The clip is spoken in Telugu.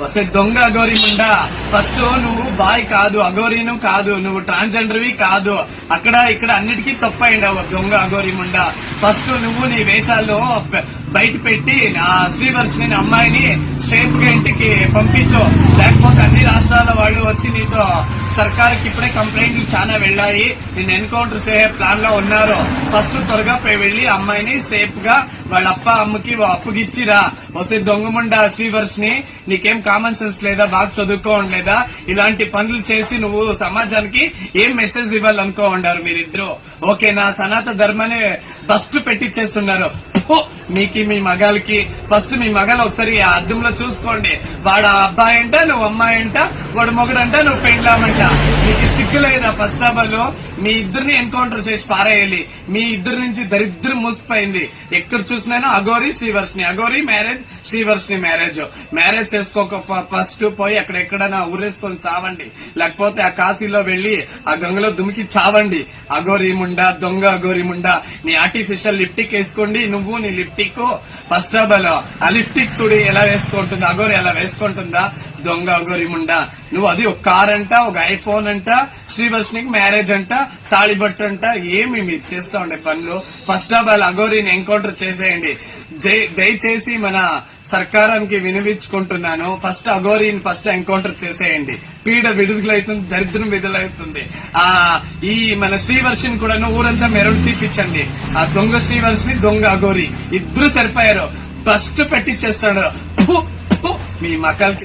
వస్తే దొంగ అఘోరి ముండా. ఫస్ట్ నువ్వు బాయ్ కాదు, అఘోరీను కాదు, నువ్వు ట్రాన్స్జెండర్వి కాదు. అక్కడ ఇక్కడ అన్నిటికీ తప్పైండవు దొంగ అఘోరి ముండా. ఫస్ట్ నువ్వు నీ వేషాల్లో బయట పెట్టి ఆ శ్రీవర్షిని అమ్మాయిని షేప్ గా ఇంటికి పంపించు. లేకపోతే అన్ని రాష్ట్రాల వాళ్ళు వచ్చి నీతో సర్కార్కి ఇప్పుడే కంప్లైంట్లు చాలా వెళ్ళాయి. నేను ఎన్కౌంటర్ చేసే ప్లాన్ లో ఉన్నారు. ఫస్ట్ త్వరగా వెళ్లి అమ్మాయిని సేఫ్ గా వాళ్ళ అమ్మకి అప్పుగిచ్చిరా. వస్తే దొంగముండా శ్రీవర్షిని, నీకేం కామన్ సెన్స్ లేదా? బాగా చదువుకోండి లేదా? ఇలాంటి పనులు చేసి నువ్వు సమాజానికి ఏం మెసేజ్ ఇవ్వాలనుకో ఉండారు మీరిద్దరు? ఓకేనా? సనాతన ధర్మాన్ని బస్ట్ పెట్టించేస్తున్నారు. మీకు మీ మగాలకి ఫస్ట్ మీ మగాలు ఒకసారి ఆ అద్దంలో చూసుకోండి. వాడు అబ్బాయి అంట, నువ్వు అమ్మాయి అంట, వాడు మొగుడంట, నువ్వు పెండ్లామంట. మీకు సిగ్గు లేదా? ఫస్ట్ ఆఫ్ ఆల్ మీ ఇద్దరిని ఎన్కౌంటర్ చేసి పారేయాలి. మీ ఇద్దరి నుంచి దరిద్రం మూసిపోయింది. ఎక్కడ చూసినానో అఘోరి శ్రీవర్షిని, అఘోరి మ్యారేజ్, శ్రీవర్షిని మ్యారేజ్ చేసుకోక ఫస్ట్ పోయి అక్కడెక్కడైనా ఊరేసుకొని చావండి. లేకపోతే ఆ కాశీలో వెళ్లి ఆ గంగలో దుమికి చావండి. అఘోరి ముండా, దొంగ అఘోరి ముండా. నీ ఆర్టిఫిషియల్ లిప్టిక్ వేసుకోండి. నువ్వు నీ లిప్టిక్ ఫస్ట్ ఆఫ్ ఆల్ ఆ లిప్టిక్ సుడి ఎలా వేసుకుంటుందా? అఘోరి ఎలా వేసుకుంటుందా? దొంగ అఘోరి ముండా. నువ్వు అది ఒక కార్ అంట, ఒక ఐఫోన్ అంట, శ్రీవర్షినికి మ్యారేజ్ అంట, తాళిబట్టు అంట. ఏమి మీరు చేస్తా ఉండే పనులు? ఫస్ట్ ఆఫ్ ఆల్ అఘోరిని ఎన్కౌంటర్ చేసేయండి. దయచేసి మన సర్కారానికి వినిపించుకుంటున్నాను. ఫస్ట్ అఘోరిని ఫస్ట్ ఎన్కౌంటర్ చేసేయండి. పీడ విడుదలవుతుంది, దరిద్రం విడుదలవుతుంది. ఈ మన శ్రీవర్షిని కూడా ఊరంతా మెరడు తీపించండి. ఆ దొంగ శ్రీవర్షిని, దొంగ అఘోరి ఇద్దరు సరిపోయారు. ఫస్ట్ పెట్టించేస్తాడు మీ మకాలకి.